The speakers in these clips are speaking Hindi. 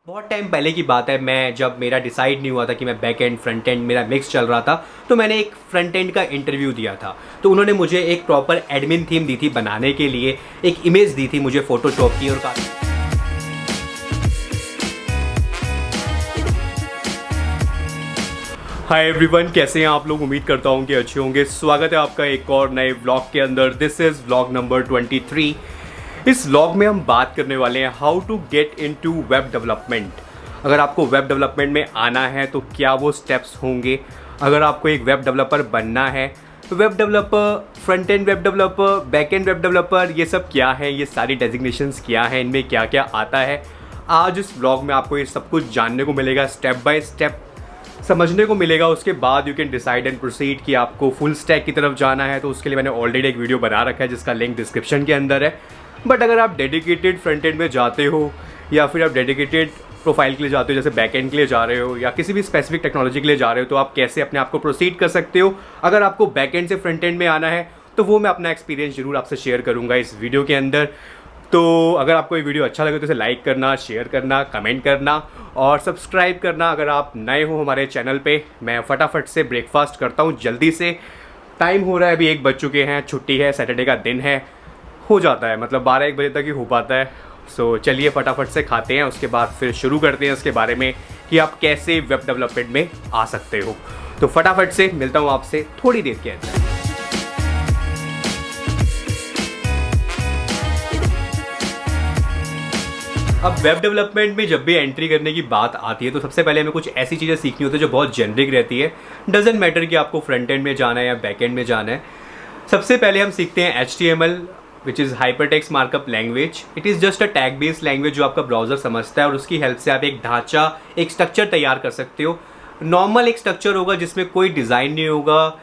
बहुत टाइम पहले की बात है, मैं जब मेरा डिसाइड नहीं हुआ था कि मैं बैक एंड फ्रंट एंड मेरा मिक्स चल रहा था, तो मैंने एक फ्रंट एंड का इंटरव्यू दिया था। तो उन्होंने मुझे एक प्रॉपर एडमिन थीम दी थी बनाने के लिए, एक इमेज दी थी मुझे फ़ोटोशॉप की और हाय एवरीवन, कैसे हैं आप लोग। उम्मीद करता हूं कि अच्छे होंगे। स्वागत है आपका एक और नए व्लॉग के अंदर। This is vlog number 23। इस व्लॉग में हम बात करने वाले हैं how to get into web development. अगर आपको वेब डेवलपमेंट में आना है तो क्या वो स्टेप्स होंगे। अगर आपको एक वेब डेवलपर बनना है तो web developer, front end web developer, back end web developer, ये सब क्या है, ये सारी डेजिग्नेशंस क्या हैं, इनमें क्या क्या आता है। आज इस व्लॉग में आपको ये सब कुछ जानने को मिलेगा, स्टेप बाय स्टेप समझने को मिलेगा। उसके बाद you can decide and proceed कि आपको फुल स्टैक की तरफ जाना है। तो उसके लिए मैंने ऑलरेडी एक वीडियो बना रखा है जिसका लिंक डिस्क्रिप्शन के अंदर है। बट अगर आप डेडिकेटेड फ्रंट एंड में जाते हो या फिर आप डेडिकेटेड प्रोफाइल के लिए जाते हो, जैसे बैक एंड के लिए जा रहे हो या किसी भी स्पेसिफिक टेक्नोलॉजी के लिए जा रहे हो, तो आप कैसे अपने आप को प्रोसीड कर सकते हो। अगर आपको बैक एंड से फ्रंट एंड में आना है तो वो मैं अपना एक्सपीरियंस जरूर आपसे शेयर करूँगा इस वीडियो के अंदर। तो अगर आपको ये वीडियो अच्छा लगे तो इसे लाइक करना, शेयर करना, कमेंट करना और सब्सक्राइब करना अगर आप नए हो हमारे चैनल पे। मैं फटाफट से ब्रेकफास्ट करता हूँ जल्दी से। टाइम हो रहा है, अभी 1 बज चुके हैं, छुट्टी है, सैटरडे का दिन है, हो जाता है, मतलब 12-1 बजे तक ही हो पाता है। सो चलिए फटाफट से खाते हैं, उसके बाद फिर शुरू करते हैं इसके बारे में कि आप कैसे वेब डेवलपमेंट में आ सकते हो। तो फटाफट से मिलता हूँ आपसे थोड़ी देर के अंदर। अब वेब डेवलपमेंट में जब भी एंट्री करने की बात आती है तो सबसे पहले हमें कुछ ऐसी चीज़ें सीखनी होती है जो बहुत जेनरिक रहती है। डजेंट मैटर कि आपको फ्रंट एंड में जाना है या बैक एंड में जाना है। सबसे पहले हम सीखते हैं HTML, which is hypertext markup language. It is just a tag based language जो आपका ब्राउजर समझता है और उसकी हेल्प से आप एक ढांचा, एक स्ट्रक्चर तैयार कर सकते हो। नॉर्मल एक स्ट्रक्चर होगा जिसमें कोई डिज़ाइन नहीं होगा।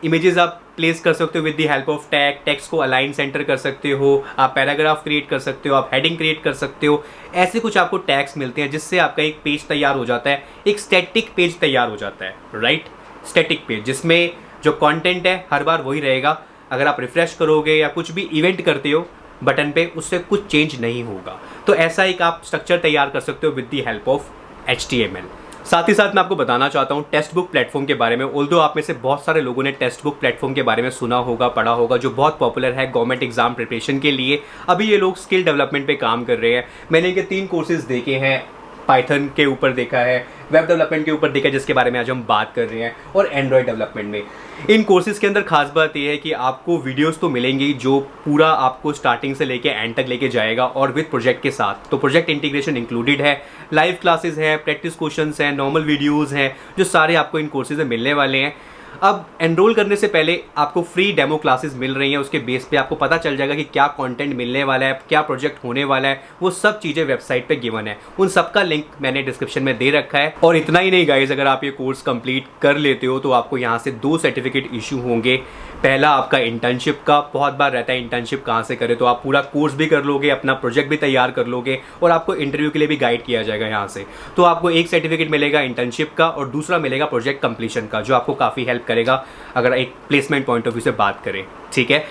इमेजेस आप प्लेस कर सकते हो with the help of tag, text को अलाइन सेंटर कर सकते हो, आप पैराग्राफ क्रिएट कर सकते हो, आप हेडिंग क्रिएट कर सकते हो। ऐसे कुछ आपको टैग्स मिलते हैं जिससे आपका एक पेज तैयार हो जाता है, एक स्टैटिक पेज तैयार हो जाता है, राइट। स्टैटिक पेज जिसमें जो कंटेंट है हर बार वही रहेगा। अगर आप रिफ्रेश करोगे या कुछ भी इवेंट करते हो बटन पे, उससे कुछ चेंज नहीं होगा। तो ऐसा एक आप स्ट्रक्चर तैयार कर सकते हो with the help of HTML। साथ ही साथ मैं आपको बताना चाहता हूँ टेक्स्ट बुक प्लेटफॉर्म के बारे में। ऑल्दो आप में से बहुत सारे लोगों ने टेक्स्ट बुक प्लेटफॉर्म के बारे में सुना होगा, पढ़ा होगा, जो बहुत पॉपुलर है गवर्नमेंट एग्जाम प्रिपरेशन के लिए। अभी ये लोग स्किल डेवलपमेंट पे काम कर रहे हैं। मैंने इनके 3 कोर्सेज देखे हैं। पाइथन के ऊपर देखा है, वेब डेवलपमेंट के ऊपर देखा है जिसके बारे में आज हम बात कर रहे हैं, और एंड्रॉयड डेवलपमेंट में। इन कोर्सेज के अंदर खास बात यह है कि आपको वीडियोस तो मिलेंगी जो पूरा आपको स्टार्टिंग से लेके एंड तक लेके जाएगा, और विद प्रोजेक्ट के साथ। तो प्रोजेक्ट इंटीग्रेशन इंक्लूडेड है, लाइव क्लासेस हैं, प्रैक्टिस क्वेश्चंस हैं, नॉर्मल वीडियोज़ हैं, जो सारे आपको इन कोर्सेज में मिलने वाले हैं। अब एनरोल करने से पहले आपको फ्री डेमो क्लासेस मिल रही हैं। उसके बेस पे आपको पता चल जाएगा कि क्या कंटेंट मिलने वाला है, क्या प्रोजेक्ट होने वाला है। वो सब चीज़ें वेबसाइट पे गिवन है। उन सब का लिंक मैंने डिस्क्रिप्शन में दे रखा है। और इतना ही नहीं गाइज, अगर आप ये कोर्स कंप्लीट कर लेते हो तो आपको यहाँ से 2 सर्टिफिकेट इशू होंगे। पहला आपका इंटर्नशिप का, बहुत बार रहता है इंटर्नशिप कहाँ से करें, तो आप पूरा कोर्स भी कर लोगे, अपना प्रोजेक्ट भी तैयार कर लोगे, और आपको इंटरव्यू के लिए भी गाइड किया जाएगा यहाँ से। तो आपको एक सर्टिफिकेट मिलेगा इंटर्नशिप का और दूसरा मिलेगा प्रोजेक्ट कंप्लीशन का, जो आपको काफ़ी हेल्प करेगा अगर एक प्लेसमेंट पॉइंट ऑफ व्यू से बात करें। ठीक है,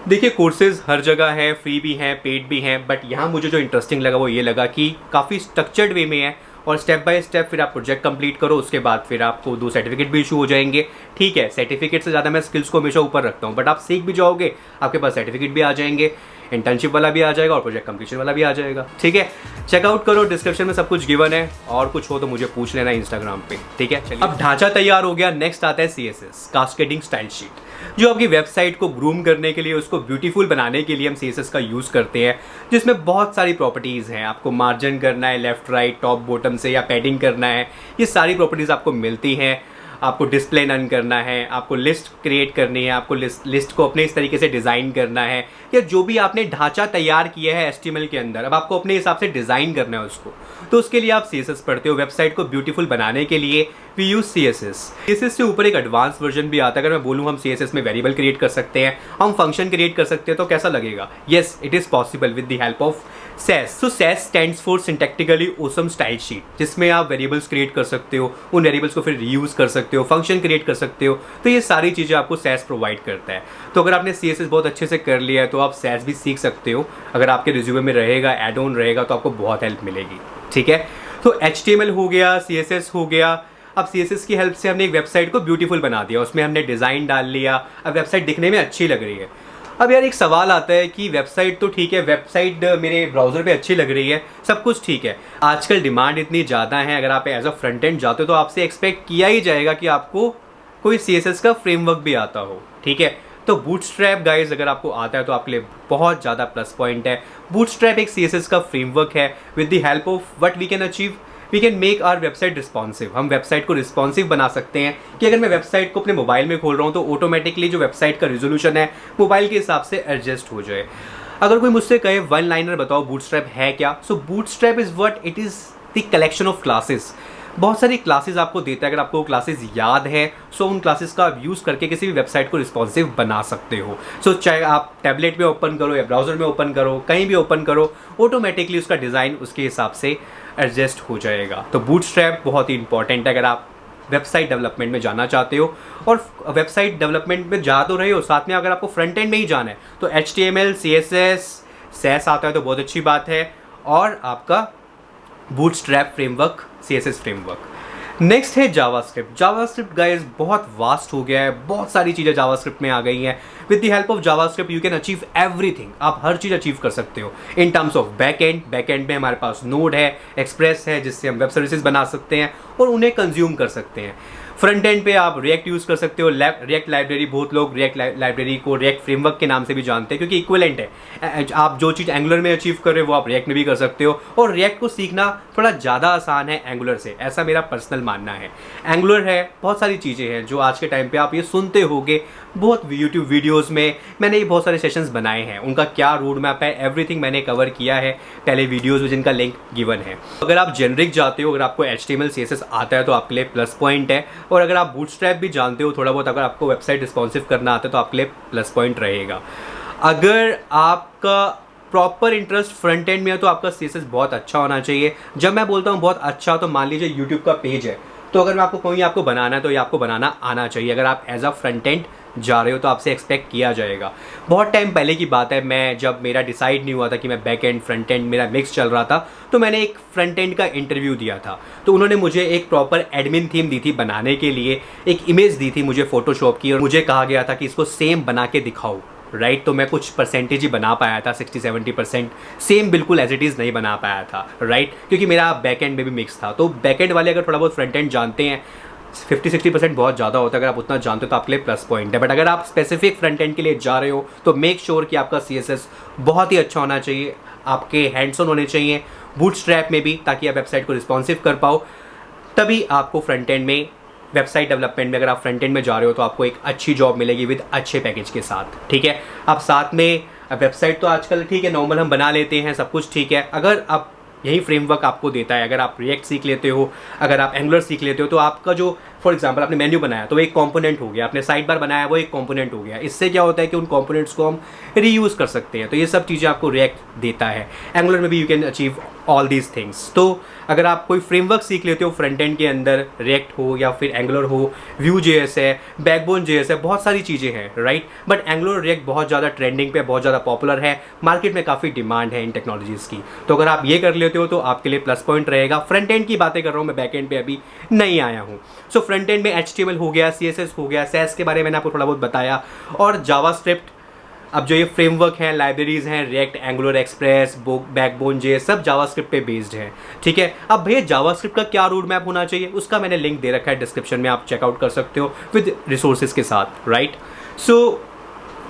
देखिए कोर्सेज हर जगह है, फ्री भी हैं, पेड भी हैं, बट यहाँ मुझे जो इंटरेस्टिंग लगा वो ये लगा कि काफ़ी स्ट्रक्चर्ड वे में है और स्टेप बाय स्टेप फिर आप प्रोजेक्ट कंप्लीट करो, उसके बाद फिर आपको 2 सर्टिफिकेट भी इशू हो जाएंगे। ठीक है, सर्टिफिकेट से ज़्यादा मैं स्किल्स को हमेशा ऊपर रखता हूँ, बट आप सीख भी जाओगे, आपके पास सर्टिफिकेट भी आ जाएंगे, इंटर्नशिप वाला भी आ जाएगा और प्रोजेक्ट कंप्लीशन वाला भी आ जाएगा। ठीक है, चेकआउट करो, डिस्क्रिप्शन में सब कुछ गिवन है, और कुछ हो तो मुझे पूछ लेना इंस्टाग्राम पे। ठीक है, चलिए अब ढांचा तैयार हो गया। नेक्स्ट आता है CSS, कास्केडिंग स्टाइल शीट, जो आपकी वेबसाइट को ग्रूम करने के लिए, उसको ब्यूटीफुल बनाने के लिए हम CSS का यूज़ करते हैं, जिसमें बहुत सारी प्रॉपर्टीज़ हैं। आपको मार्जिन करना है लेफ्ट राइट टॉप बॉटम से, या पैडिंग करना है, ये सारी प्रॉपर्टीज़ आपको मिलती हैं। आपको डिस्प्ले नन करना है, आपको लिस्ट क्रिएट करनी है, आपको लिस्ट को अपने इस तरीके से डिज़ाइन करना है, या जो भी आपने ढांचा तैयार किया है HTML के अंदर, अब आपको अपने हिसाब से डिज़ाइन करना है उसको। तो उसके लिए आप CSS पढ़ते हो। वेबसाइट को ब्यूटीफुल बनाने के लिए वी यूज़ CSS से ऊपर एक एडवांस वर्जन भी आता है। अगर मैं बोलूँ हम CSS में वेरिएबल क्रिएट कर सकते हैं, हम फंक्शन क्रिएट कर सकते हैं, तो कैसा लगेगा? Yes, it is possible with the help of SAS। तो SAS stands for syntactically awesome style sheet, जिसमें आप वेरिएबल्स क्रिएट कर सकते हो, उन वेरिएबल्स को फिर रीयूज़ कर सकते हो, फंक्शन क्रिएट कर सकते हो। तो ये सारी चीज़ें आपको SAS प्रोवाइड करता है। तो अगर आपने CSS बहुत अच्छे से कर लिया है तो आप SAS भी सीख सकते हो। अगर आपके रिज्यूमे में रहेगा, एड ऑन रहेगा, तो आपको बहुत हेल्प मिलेगी। ठीक है, तो HTML हो गया, CSS हो गया। अब CSS की हेल्प से हमने एक वेबसाइट को ब्यूटीफुल बना दिया, उसमें हमने डिज़ाइन डाल लिया, अब वेबसाइट दिखने में अच्छी लग रही है। अब यार एक सवाल आता है कि वेबसाइट तो ठीक है, वेबसाइट मेरे ब्राउज़र पे अच्छी लग रही है, सब कुछ ठीक है, आजकल डिमांड इतनी ज़्यादा है, अगर आप एज अ फ्रंट एंड जाते हो तो आपसे एक्सपेक्ट किया ही जाएगा कि आपको कोई CSS का फ्रेमवर्क भी आता हो, ठीक है। तो बूटस्ट्रैप गाइज अगर आपको आता है तो आपके लिए बहुत ज़्यादा प्लस पॉइंट है। बूटस्ट्रैप एक CSS का फ्रेमवर्क है। With the help of what we can achieve, we can make our website responsive. हम वेबसाइट को रिस्पॉन्सिव बना सकते हैं कि अगर मैं वेबसाइट को अपने मोबाइल में खोल रहा हूँ तो ऑटोमेटिकली जो वेबसाइट का रिजोल्यूशन है मोबाइल के हिसाब से एडजस्ट हो जाए। अगर कोई मुझसे कहे वन लाइनर बताओ बूटस्ट्रैप है क्या, so bootstrap is what it is the collection of classes. बहुत सारी क्लासेस आपको देता है, अगर आपको क्लासेस याद है सो उन क्लासेस का आप यूज़ करके किसी भी वेबसाइट को रिस्पॉन्सिव बना सकते हो। सो चाहे आप टैबलेट में ओपन करो या ब्राउज़र में ओपन करो, कहीं भी ओपन करो, ऑटोमेटिकली उसका डिज़ाइन उसके हिसाब से एडजस्ट हो जाएगा। तो बूटस्ट्रैप बहुत ही इंपॉर्टेंट है अगर आप वेबसाइट डेवलपमेंट में जाना चाहते हो, और वेबसाइट डेवलपमेंट में जा तो रहे हो, साथ में अगर आपको फ्रंट एंड में ही जाना है तो HTML, CSS, SAS आता है तो बहुत अच्छी बात है, और आपका bootstrap framework, CSS framework. Next है जावास्क्रिप्ट। जावास्क्रिप्ट गाइस बहुत वास्ट हो गया है, बहुत सारी चीज़ें जावास्क्रिप्ट में आ गई हैं। With the help of JavaScript you can achieve everything, आप हर चीज़ अचीव कर सकते हो इन टर्म्स ऑफ बैकएंड में हमारे पास नोड है, एक्सप्रेस है, जिससे हम वेब सर्विसेज बना सकते हैं और उन्हें कंज्यूम कर सकते हैं। फ्रंट एंड पे आप रिएक्ट यूज़ कर सकते हो, रिएक्ट लाइब्रेरी, बहुत लोग रिएक्ट लाइब्रेरी को रिएक्ट फ्रेमवर्क के नाम से भी जानते हैं क्योंकि इक्विवेलेंट है। आप जो चीज़ एंगुलर में अचीव कर रहे हो वो आप रिएक्ट में भी कर सकते हो, और रिएक्ट को सीखना थोड़ा ज़्यादा आसान है एंगुलर से, ऐसा मेरा पर्सनल मानना है। एंगुलर है, बहुत सारी चीज़ें हैं जो आज के टाइम पे आप ये सुनते होगे बहुत यूट्यूब वीडियोज़ में, मैंने ये बहुत सारे सेशंस बनाए हैं, उनका क्या रोड मैप है एवरीथिंग मैंने कवर किया है पहले वीडियोज़ में जिनका लिंक गिवन है। अगर आप जेनरिक जाते हो, अगर आपको HTML CSS आता है तो आपके लिए प्लस पॉइंट है, और अगर आप बूटस्ट्रैप भी जानते हो थोड़ा बहुत, अगर आपको वेबसाइट रिस्पॉन्सिव करना आता है तो आपके लिए प्लस पॉइंट रहेगा। अगर आपका प्रॉपर इंटरेस्ट फ्रंट एंड में है तो आपका CSS बहुत अच्छा होना चाहिए। जब मैं बोलता हूँ बहुत अच्छा, तो मान लीजिए यूट्यूब का पेज है, तो अगर मैं आपको कहूँ आपको बनाना है तो ये आपको बनाना आना चाहिए। अगर आप एज अ फ्रंट एंड जा रहे हो तो आपसे एक्सपेक्ट किया जाएगा। बहुत टाइम पहले की बात है, मैं जब मेरा डिसाइड नहीं हुआ था कि मैं बैक एंड फ्रंट एंड मेरा मिक्स चल रहा था, तो मैंने एक फ्रंट एंड का इंटरव्यू दिया था, तो उन्होंने मुझे एक प्रॉपर एडमिन थीम दी थी बनाने के लिए, एक इमेज दी थी मुझे फोटोशॉप की, और मुझे कहा गया था कि इसको सेम बना के दिखाओ, राइट। तो मैं कुछ परसेंटेज ही बना पाया था, 60-70%, सेम बिल्कुल एज इट इज़ नहीं बना पाया था, राइट, क्योंकि मेरा बैक एंड में भी मिक्स था। तो बैक एंड वाले अगर थोड़ा बहुत फ्रंट एंड जानते हैं, 50-60% बहुत ज़्यादा होता है, अगर आप उतना जानते हो तो आपके लिए प्लस पॉइंट है। बट अगर आप स्पेसिफिक फ्रंट एंड के लिए जा रहे हो तो मेक श्योर कि आपका CSS बहुत ही अच्छा होना चाहिए, आपके हैंड्स ऑन होने चाहिए बूटस्ट्रैप में भी, ताकि आप वेबसाइट को रिस्पॉन्सिव कर पाओ। तभी आपको फ्रंट एंड में, वेबसाइट डेवलपमेंट में अगर आप फ्रंट एंड में जा रहे हो तो आपको एक अच्छी जॉब मिलेगी विद अच्छे पैकेज के साथ, ठीक है। आप साथ में वेबसाइट तो आजकल ठीक है नॉर्मल हम बना लेते हैं, सब कुछ ठीक है। अगर आप यही फ्रेमवर्क आपको देता है, अगर आप रिएक्ट सीख लेते हो, अगर आप एंगुलर सीख लेते हो, तो आपका जो फॉर एग्जांपल आपने मेन्यू बनाया तो वो एक कंपोनेंट हो गया, आपने साइड बार बनाया वो एक कंपोनेंट हो गया। इससे क्या होता है कि उन कंपोनेंट्स को हम रीयूज़ कर सकते हैं। तो ये सब चीज़ें आपको रिएक्ट देता है। एंगुलर में भी you can achieve all these things. तो अगर आप कोई फ्रेमवर्क सीख लेते हो फ्रंट एंड के अंदर, रिएक्ट हो या फिर एंगुलर हो, Vue.js है, बैकबोन.js है, बहुत सारी चीज़ें हैं, राइट। बट एंगुलर और रिएक्ट बहुत ज़्यादा ट्रेंडिंग पे, बहुत ज़्यादा पॉपुलर है, मार्केट में काफ़ी डिमांड है इन टेक्नोलॉजीज़ की। तो अगर आप ये कर लेते हो तो आपके लिए प्लस पॉइंट रहेगा। फ्रंट एंड की बातें कर रहा हूँ मैं, बैक एंड पे अभी नहीं आया हूँ। सो फ्रंट एंड में HTML हो गया, CSS हो गया, SAS के बारे में मैंने आपको थोड़ा बहुत बताया, और जावास्क्रिप्ट। अब जो ये फ्रेमवर्क हैं, लाइब्रेरीज हैं, रिएक्ट, एंगुलर, एक्सप्रेस, बैकबोन.js, सब जावास्क्रिप्ट पे बेस्ड है, ठीक है। अब भैया जावास्क्रिप्ट का क्या रोड मैप होना चाहिए, उसका मैंने लिंक दे रखा है डिस्क्रिप्शन में, आप चेकआउट कर सकते हो विद रिसोर्सेज के साथ, राइट। सो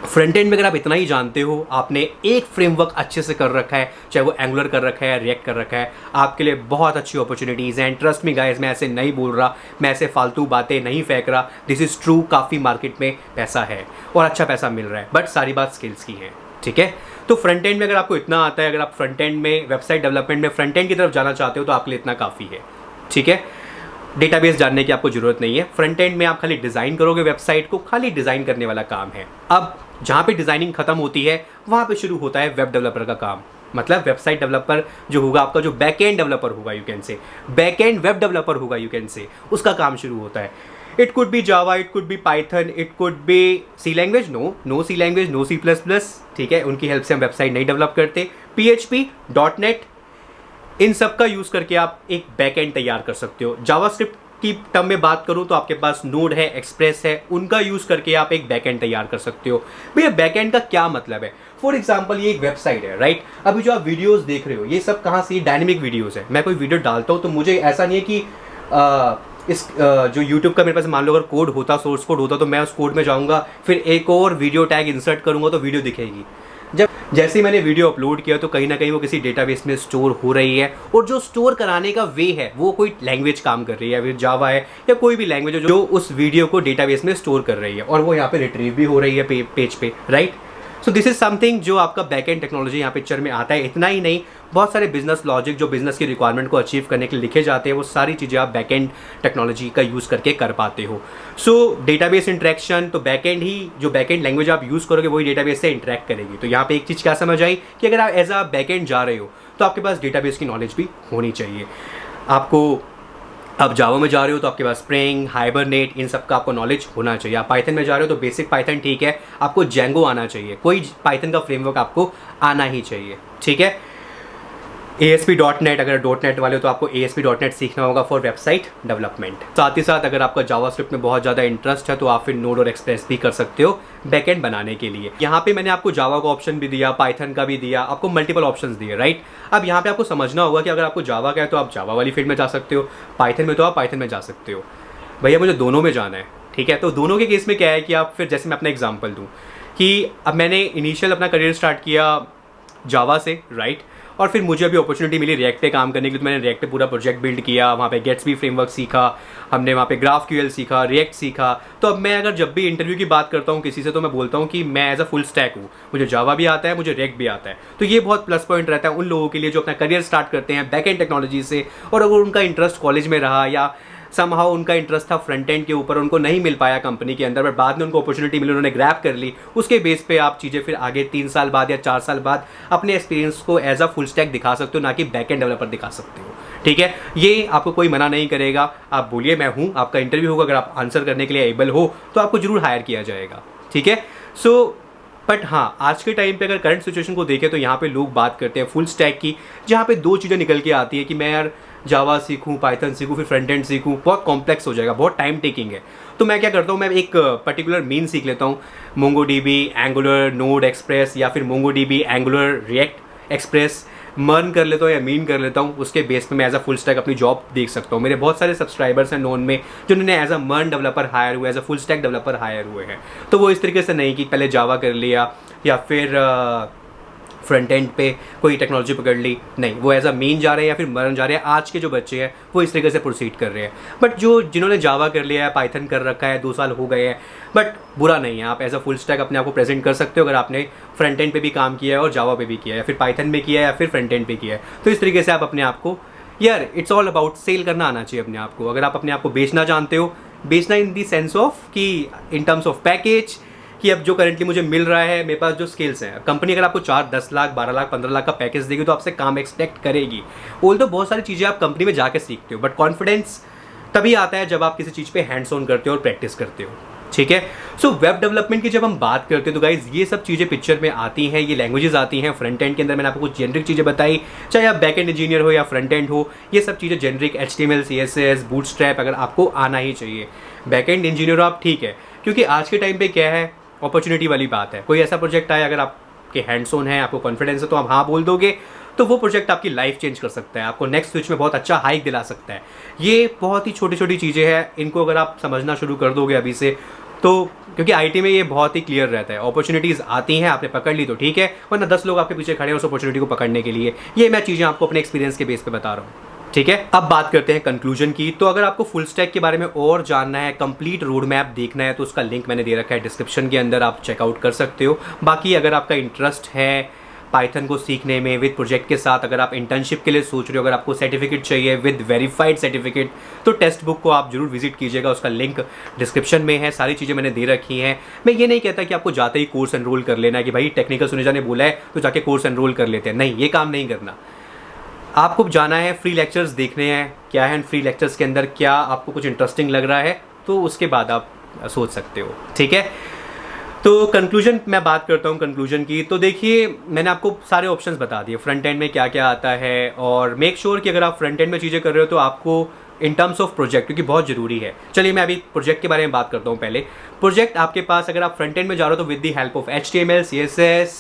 फ्रंट एंड में अगर आप इतना ही जानते हो, आपने एक फ्रेमवर्क अच्छे से कर रखा है, चाहे वो एंगुलर कर रखा है, रिएक्ट कर रखा है, आपके लिए बहुत अच्छी अपॉर्चुनिटीज़ हैं। ट्रस्ट मी गाइस, मैं ऐसे नहीं बोल रहा, मैं ऐसे फालतू बातें नहीं फेंक रहा, दिस इज़ ट्रू। काफ़ी मार्केट में पैसा है और अच्छा पैसा मिल रहा है, बट सारी बात स्किल्स की है, ठीक है। तो फ्रंट एंड में अगर आपको इतना आता है, अगर आप फ्रंट एंड में वेबसाइट डेवलपमेंट में फ्रंट एंड की तरफ जाना चाहते हो तो आपके लिए इतना काफ़ी है, ठीक है। डेटाबेस जानने की आपको ज़रूरत नहीं है। फ्रंट एंड में आप खाली डिज़ाइन करोगे वेबसाइट को, खाली डिज़ाइन करने वाला काम है। अब जहाँ पे डिज़ाइनिंग खत्म होती है वहाँ पे शुरू होता है वेब डेवलपर का काम। मतलब वेबसाइट डेवलपर जो होगा, आपका जो बैक एंड डेवलपर होगा, you can say back end web developer होगा, यू कैन से, उसका काम शुरू होता है। It could be Java, it could be Python, it could be C language, no C language, no C++, ठीक है, उनकी हेल्प से हम वेबसाइट नहीं डेवलप करते। PHP, .NET, इन सब का यूज़ करके आप एक बैकएंड तैयार कर सकते हो। जावास्क्रिप्ट की टर्म में बात करूं तो आपके पास नोड है, एक्सप्रेस है, उनका यूज़ करके आप एक बैकएंड तैयार कर सकते हो। भैया बैकएंड का क्या मतलब है? फॉर एग्जाम्पल ये एक वेबसाइट है, राइट? अभी जो आप वीडियोस देख रहे हो ये सब कहाँ से? डायनेमिक वीडियोस है। मैं कोई वीडियो डालता हूँ तो मुझे ऐसा नहीं है कि जो YouTube का मेरे पास मान लो अगर कोड होता, सोर्स कोड होता, तो मैं उस कोड में जाऊँगा, फिर एक और वीडियो टैग इंसर्ट करूँगा तो वीडियो दिखेगी। जब जैसे ही मैंने वीडियो अपलोड किया तो कहीं ना कहीं वो किसी डेटाबेस में स्टोर हो रही है, और जो स्टोर कराने का वे है वो कोई लैंग्वेज काम कर रही है, फिर जावा है या कोई भी लैंग्वेज है जो उस वीडियो को डेटाबेस में स्टोर कर रही है, और वो यहाँ पे रिट्रीव भी हो रही है पेज पे, right? So this is something जो आपका बैकएंड टेक्नोलॉजी यहाँ पिक्चर में आता है। इतना ही नहीं, बहुत सारे बिजनेस लॉजिक जो बिजनेस की रिक्वायरमेंट को अचीव करने के लिए लिखे जाते हैं, वो सारी चीज़ें आप बैकएंड टेक्नोलॉजी का यूज़ करके कर पाते हो। सो डेटाबेस इंटरेक्शन तो बैकएंड ही, जो बैकएंड लैंग्वेज आप यूज़ करोगे वही डेटाबेस से इंटरेक्ट करेगी। तो यहाँ पे एक चीज़ क्या समझ आई कि अगर आप एज अ बैकएंड जा रहे हो तो आपके पास डेटाबेस की नॉलेज भी होनी चाहिए। आपको आप जावा में जा रहे हो तो आपके पास स्प्रिंग, हाइबरनेट, इन सब का आपको नॉलेज होना चाहिए। आप पाइथन में जा रहे हो तो बेसिक पाइथन ठीक है, आपको जेंगो आना चाहिए, कोई पाइथन का फ्रेमवर्क आपको आना ही चाहिए, ठीक है? ASP.NET, अगर .NET वाले हो तो आपको ASP.NET सीखना होगा फॉर वेबसाइट डेवलपमेंट। साथ ही साथ अगर आपका जावास्क्रिप्ट में बहुत ज़्यादा इंटरेस्ट है तो आप फिर नोड और एक्सप्रेस भी कर सकते हो बैकएंड बनाने के लिए। यहाँ पे मैंने आपको जावा का ऑप्शन भी दिया, पाइथन का भी दिया, आपको मल्टीपल ऑप्शंस दिए, राइट? अब यहाँ पे आपको समझना होगा कि अगर आपको जावा का है तो आप जावा वाली फील्ड में जा सकते हो, पाइथन में तो आप पाइथन में जा सकते हो। भैया मुझे दोनों में जाना है, ठीक है? तो दोनों के केस में क्या है कि आप फिर, जैसे मैं अपना एग्जाम्पल दूँ कि अब मैंने इनिशियल अपना करियर स्टार्ट किया जावा से, राइट? और फिर मुझे अभी अपॉर्चुनिटी मिली रिएक्ट पे काम करने के लिए, तो मैंने रिएक्ट पे पूरा प्रोजेक्ट बिल्ड किया, वहाँ पे गेट्सबी फ्रेमवर्क सीखा, हमने वहाँ पे GraphQL सीखा, रिएक्ट सीखा। तो अब मैं अगर जब भी इंटरव्यू की बात करता हूँ किसी से तो मैं बोलता हूँ कि मैं एज अ फुल स्टैक हूँ, मुझे जावा भी आता है, मुझे रिएक्ट भी आता है। तो ये बहुत प्लस पॉइंट रहता है उन लोगों के लिए जो अपना करियर स्टार्ट करते हैं बैकएंड टेक्नोलॉजी से, और अगर उनका इंटरेस्ट कॉलेज में रहा या समहाउ उनका इंटरेस्ट था फ्रंट एंड के ऊपर, उनको नहीं मिल पाया कंपनी के अंदर, बट बाद में उनको अपॉर्चुनिटी मिली, उन्होंने ग्रैब कर ली, उसके बेस पे आप चीज़ें फिर आगे 3 साल बाद या 4 साल बाद अपने एक्सपीरियंस को एज अ फुल स्टैक दिखा सकते हो, ना कि बैक एंड डेवलपर दिखा सकते हो, ठीक है? ये आपको कोई मना नहीं करेगा, आप बोलिए मैं हूँ, आपका इंटरव्यू होगा, अगर आप आंसर करने के लिए एबल हो तो आपको जरूर हायर किया जाएगा, ठीक है? सो बट हाँ, आज के टाइम पे अगर करंट सिचुएशन को देखें तो यहाँ पे लोग बात करते हैं फुल स्टैक की, जहाँ पे 2 चीज़ें निकल के आती है कि मैं यार जावा सीखूं, पाइथन सीखूं, फिर फ्रंट एंड सीखूं, बहुत कॉम्प्लेक्स हो जाएगा, बहुत टाइम टेकिंग है। तो मैं क्या करता हूँ, मैं एक पर्टिकुलर मीन सीख लेता हूँ, मोंगोडीबी, एंगुलर, नोड, एक्सप्रेस, या फिर मोंगोडीबी, एंगुलर, रिएक्ट, एक्सप्रेस मर्न कर लेता हूँ या मीन कर लेता हूँ। उसके बेस पे मैं एज अ फुल स्टैक अपनी जॉब देख सकता हूँ। मेरे बहुत सारे सब्सक्राइबर्स हैं नोन में जिन्होंने as a MERN developer hire हुए, as a full stack developer hire हुए हैं। तो वो इस तरीके से नहीं कि पहले जावा कर लिया या फिर फ्रंट एंड पे कोई टेक्नोलॉजी पकड़ ली, नहीं, वो एज अ मेन जा रहे हैं या फिर मर्न जा रहे हैं। आज के जो बच्चे हैं वो इस तरीके से प्रोसीड कर रहे हैं। बट जिन्होंने जावा कर लिया है, पाइथन कर रखा है, 2 साल हो गए हैं, बट बुरा नहीं है, आप एज अ फुल स्टैक अपने आप को प्रेजेंट कर सकते हो अगर आपने फ्रंट एंड पे भी काम किया है और जावा पे भी किया है, या फिर पाइथन में किया है या फिर फ्रंट एंड पे किया है। तो इस तरीके से आप अपने आप को, यार इट्स ऑल अबाउट सेल करना आना चाहिए अपने आप को। अगर आप अपने आप को बेचना जानते हो, बेचना इन दी सेंस ऑफ कि इन टर्म्स ऑफ पैकेज, कि अब जो करंटली मुझे मिल रहा है, मेरे पास जो स्किल्स हैं, कंपनी अगर आपको 4, 10 लाख, 12 लाख, 15 लाख का पैकेज देगी तो आपसे काम एक्सपेक्ट करेगी। तो बहुत सारी चीज़ें आप कंपनी में जाके सीखते हो, बट कॉन्फिडेंस तभी आता है जब आप किसी चीज़ पे हैंड्स ऑन करते हो और प्रैक्टिस करते हो, ठीक है? सो वेब डेवलपमेंट की जब हम बात करते हैं तो गाइज ये सब चीज़ें पिक्चर में आती हैं, ये लैंग्वेजेस आती हैं। फ्रंट एंड के अंदर मैंने आपको कुछ जेनरिक चीज़ें बताई, चाहे आप बैक एंड इंजीनियर हो या फ्रंट एंड हो, ये सब चीज़ें जेनरिक, HTML, CSS, बूटस्ट्रैप अगर आपको आना ही चाहिए। बैक एंड इंजीनियर हो आप, ठीक है, क्योंकि आज के टाइम पे क्या है, अपॉर्चुनिटी वाली बात है। कोई ऐसा प्रोजेक्ट आए, अगर आपके हैंड्स ऑन है, आपको कॉन्फिडेंस है, तो आप हाँ बोल दोगे तो वो प्रोजेक्ट आपकी लाइफ चेंज कर सकता है, आपको नेक्स्ट स्विच में बहुत अच्छा हाइक दिला सकता है। ये बहुत ही छोटी छोटी चीज़ें हैं, इनको अगर आप समझना शुरू कर दोगे अभी से तो, क्योंकि IT में ये बहुत ही क्लियर रहता है, अपॉर्चुनिटीज़ आती हैं, आपने पकड़ ली तो ठीक है, वरना 10 लोग आपके पीछे खड़े हैं उस अपॉर्चुनिटी को पकड़ने के लिए। ये मैं चीज़ें आपको अपने एक्सपीरियंस के बेस पे बता रहा हूँ, ठीक है? अब बात करते हैं कंक्लूजन की। तो अगर आपको फुल स्टैक के बारे में और जानना है, कंप्लीट रोड मैप देखना है, तो उसका लिंक मैंने दे रखा है डिस्क्रिप्शन के अंदर, आप चेकआउट कर सकते हो। बाकी अगर आपका इंटरेस्ट है पाइथन को सीखने में विद प्रोजेक्ट के साथ, अगर आप इंटर्नशिप के लिए सोच रहे हो, अगर आपको सर्टिफिकेट चाहिए विद वेरीफाइड सर्टिफिकेट, तो टेक्स्ट बुक को आप जरूर विजिट कीजिएगा, उसका लिंक डिस्क्रिप्शन में है। सारी चीज़ें मैंने दे रखी हैं। मैं ये नहीं कहता कि आपको जाते ही कोर्स एनरोल कर लेना है कि भाई टेक्निकल सुनेजा ने बोला है तो जाके कोर्स एनरोल कर लेते हैं, नहीं, ये काम नहीं करना। आपको जाना है, फ्री लेक्चर्स देखने हैं क्या है फ्री लेक्चर्स के अंदर, क्या आपको कुछ इंटरेस्टिंग लग रहा है, तो उसके बाद आप सोच सकते हो, ठीक है? तो कंक्लूजन मैं बात करता हूँ कंक्लूजन की। तो देखिए मैंने आपको सारे ऑप्शंस बता दिए, फ्रंट एंड में क्या क्या आता है, और मेक श्योर कि अगर आप फ्रंट एंड में चीज़ें कर रहे हो तो आपको इन टर्म्स ऑफ प्रोजेक्ट, क्योंकि बहुत ज़रूरी है। चलिए मैं अभी प्रोजेक्ट के बारे में बात करता हूँ। पहले प्रोजेक्ट आपके पास अगर आप फ्रंट एंड में जा रहे हो तो with the help of HTML, CSS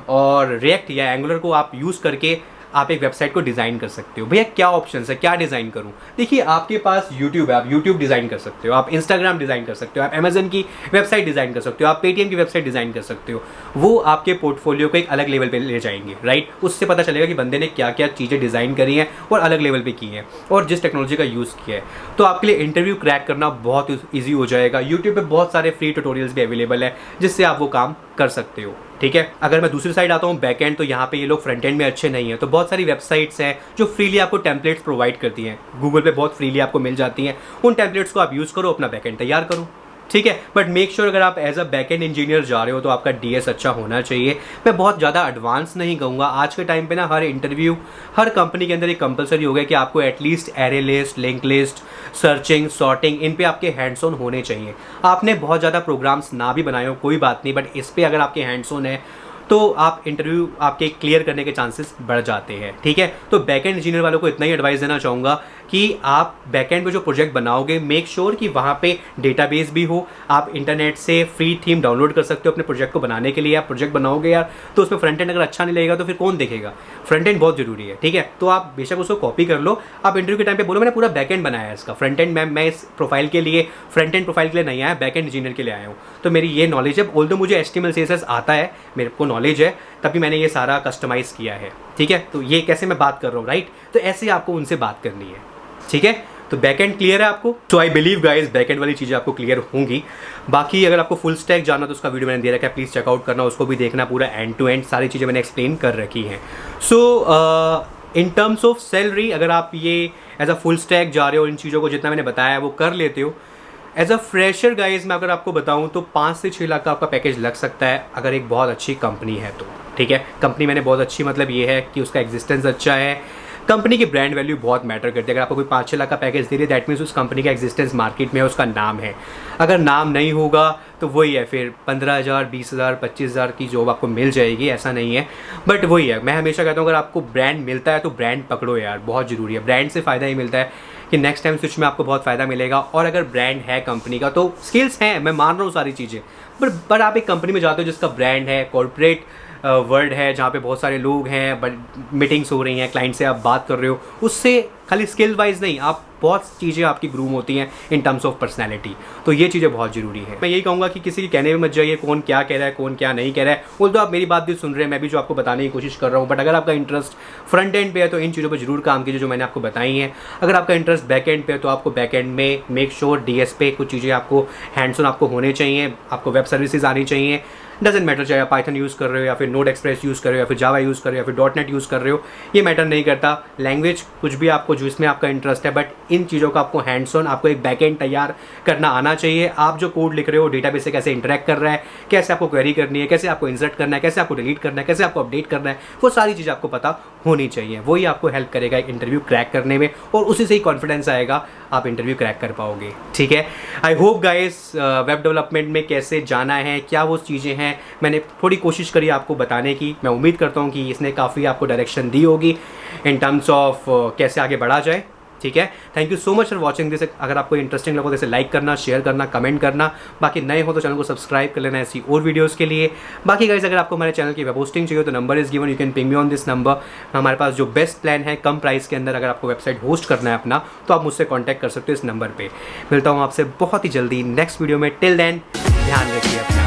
और रिएक्ट या एंगुलर को आप यूज़ करके आप एक वेबसाइट को डिज़ाइन कर सकते हो। भैया क्या ऑप्शन है, क्या डिज़ाइन करूँ? देखिए आपके पास यूट्यूब है, आप यूट्यूब डिज़ाइन कर सकते हो, आप इंस्टाग्राम डिज़ाइन कर सकते हो, आप अमेजन की वेबसाइट डिज़ाइन कर सकते हो, आप पेटीएम की वेबसाइट डिज़ाइन कर सकते हो। वो आपके पोर्टफोलियो को एक अलग लेवल पे ले जाएंगे, राइट? उससे पता चलेगा कि बंदे ने क्या क्या चीज़ें डिज़ाइन करी हैं और अलग लेवल पे की हैं और जिस टेक्नोलॉजी का यूज़ किया है। तो आपके लिए इंटरव्यू क्रैक करना बहुत ईजी हो जाएगा। यूट्यूब पर बहुत सारे फ्री ट्यूटोरियल्स भी अवेलेबल है जिससे आप वो काम कर सकते हो, ठीक है। अगर मैं दूसरी साइड आता हूँ बैक एंड, तो यहाँ पे ये लोग फ्रंट एंड में अच्छे नहीं है। तो बहुत सारी वेबसाइट्स हैं जो फ्रीली आपको टेम्पलेट्स प्रोवाइड करती हैं, गूगल पे बहुत फ्रीली आपको मिल जाती हैं। उन टेम्पलेट्स को आप यूज़ करो, अपना बैक एंड तैयार करो, ठीक है। बट मेक श्योर अगर आप as a back end engineer जा रहे हो तो आपका DS अच्छा होना चाहिए। मैं बहुत ज़्यादा एडवांस नहीं कहूँगा। आज के टाइम पे ना हर इंटरव्यू, हर कंपनी के अंदर एक कंपलसरी हो गया कि आपको at least array list, link list, searching, sorting, इन पे आपके हैंड्स ऑन होने चाहिए। आपने बहुत ज़्यादा प्रोग्राम्स ना भी बनाए हो कोई बात नहीं, बट इस पर अगर आपके हैंड्स ऑन है तो आप इंटरव्यू आपके क्लियर करने के चांसेस बढ़ जाते हैं, ठीक है। तो बैकएंड इंजीनियर वालों को इतना ही एडवाइस देना चाहूँगा कि आप बैकएंड में जो प्रोजेक्ट बनाओगे मेक श्योर कि वहाँ पे डेटाबेस भी हो। आप इंटरनेट से फ्री थीम डाउनलोड कर सकते हो अपने प्रोजेक्ट को बनाने के लिए। आप प्रोजेक्ट बनाओगे यार तो उसमें फ्रंट एंड अगर अच्छा नहीं लगेगा तो फिर कौन देखेगा? फ्रंट एंड बहुत जरूरी है, ठीक है। तो आप बेशक उसको कॉपी कर लो, आप इंटरव्यू के टाइम पे बोलो मैंने पूरा बैकएंड बनाया है इसका, फ्रंट एंड मैं इस प्रोफाइल के लिए, फ्रंट एंड प्रोफाइल के लिए नहीं आया, बैकएंड इंजीनियर के लिए आया हूँ। तो मेरी ये नॉलेज है, ऑल्दो मुझे HTML CSS आता है, मेरे को नॉलेज है, तभी मैंने ये सारा कस्टमाइज़ किया है, ठीक है। तो ये कैसे मैं बात कर रहा हूँ, राइट? तो ऐसे आपको उनसे बात करनी है, ठीक है। तो बैकएंड क्लियर है आपको? तो आई बिलीव गाइस बैकएंड वाली चीज़ें आपको क्लियर होंगी। बाकी अगर आपको फुल स्टैक जानना तो उसका वीडियो मैंने दे रखा है, प्लीज़ चेकआउट करना, उसको भी देखना। पूरा एंड टू एंड सारी चीज़ें मैंने एक्सप्लेन कर रखी हैं। सो इन टर्म्स ऑफ सैलरी, अगर आप ये एज अ फुल स्टैक जा रहे हो, इन चीज़ों को जितना मैंने बताया है वो कर लेते हो, एज अ फ्रेशर गाइज मैं अगर आपको बताऊं तो 5 से 6 लाख का आपका पैकेज लग सकता है अगर एक बहुत अच्छी कंपनी है तो, ठीक है। कंपनी मैंने बहुत अच्छी मतलब ये है कि उसका एग्जिस्टेंस अच्छा है, कंपनी की ब्रांड वैल्यू बहुत मैटर करती है। अगर आपको कोई 5-6 लाख का पैकेज दे रही है दैट मीन्स उस कंपनी का एग्जिस्टेंस मार्केट में है, उसका नाम है। अगर नाम नहीं होगा तो वही है, फिर 15,000, 20,000, 25,000 की जॉब आपको मिल जाएगी, ऐसा नहीं है। बट वही है, मैं हमेशा कहता हूँ अगर आपको ब्रांड मिलता है तो ब्रांड पकड़ो यार, बहुत ज़रूरी है। ब्रांड से फ़ायदा ही मिलता है कि नेक्स्ट टाइम स्विच में आपको बहुत फ़ायदा मिलेगा। और अगर ब्रांड है कंपनी का तो स्किल्स हैं, मैं मान रहा हूँ सारी चीज़ें, पर आप एक कंपनी में जाते हो जिसका ब्रांड है, कॉर्पोरेट वर्ल्ड है, जहाँ पे बहुत सारे लोग हैं, बट मीटिंग्स हो रही हैं, क्लाइंट से आप बात कर रहे हो, उससे खाली स्किल वाइज नहीं, आप बहुत चीज़ें आपकी ग्रूम होती हैं इन टर्म्स ऑफ पर्सनैलिटी। तो ये चीज़ें बहुत ज़रूरी है। मैं यही कहूँगा कि किसी के कहने में मत जाइए कौन क्या कह रहा है, कौन क्या नहीं कह रहा है। बोल आप मेरी बात भी सुन रहे हैं, मैं भी जो आपको बताने की कोशिश कर रहा हूँ, बट अगर आपका इंटरेस्ट फ्रंट एंड पे है तो इन चीज़ों पर जरूर काम कीजिए जो मैंने आपको बताई हैं। अगर आपका इंटरेस्ट बैक एंड पे है तो आपको बैक एंड में मेक श्योर DS पे कुछ चीज़ें आपको हैंड्स ऑन आपको होने चाहिए, आपको वेब सर्विसेज आनी चाहिए। डजेंट मैटर चाहे आप पाइथन यूज़ कर रहे हो या फिर नोड एक्सप्रेस यूज़ कर रहे हो या फिर जावा यूज़ कर रहे हो या फिर .NET यूज़ कर रहे हो, ये मैटर नहीं करता। लैंग्वेज कुछ भी आपको जो इसमें आपका इंटरेस्ट है, बट इन चीज़ों का आपको हैंड्स ऑन, आपको एक बैकएंड तैयार करना आना चाहिए। आप जो कोड लिख रहे हो डेटाबेस से कैसे इंटरेक्ट कर रहा है, कैसे आपको क्वेरी करनी है, कैसे आपको इंसर्ट करना है, कैसे आपको डिलीट करना है, कैसे आपको अपडेट करना है, वो सारी चीज़ें आपको पता होनी चाहिए। वही आपको हेल्प करेगा इंटरव्यू क्रैक करने में और उसी से ही कॉन्फिडेंस आएगा, आप इंटरव्यू क्रैक कर पाओगे, ठीक है। I hope guys web development में कैसे जाना है, क्या वो चीज़ें हैं, मैंने थोड़ी कोशिश करी आपको बताने की। मैं उम्मीद करता हूँ कि इसने काफ़ी आपको डायरेक्शन दी होगी इन टर्म्स ऑफ कैसे आगे बढ़ा जाए, ठीक है। Thank you so much for watching this. अगर आपको इंटरेस्टिंग लगा तो इसे लाइक करना, शेयर करना, कमेंट करना। बाकी नए हो तो चैनल को सब्सक्राइब कर लेना ऐसी और वीडियोस के लिए। बाकी गाइस अगर आपको हमारे चैनल की वेब होस्टिंग चाहिए तो number is given, you can ping me on this number. हमारे पास जो बेस्ट प्लान है कम प्राइस के अंदर, अगर आपको वेबसाइट होस्ट करना है अपना तो आप मुझसे कॉन्टैक्ट कर सकते हो इस नंबर पर। मिलता हूँ आपसे बहुत ही जल्दी नेक्स्ट वीडियो में। टिल देन ध्यान रखिए अपना।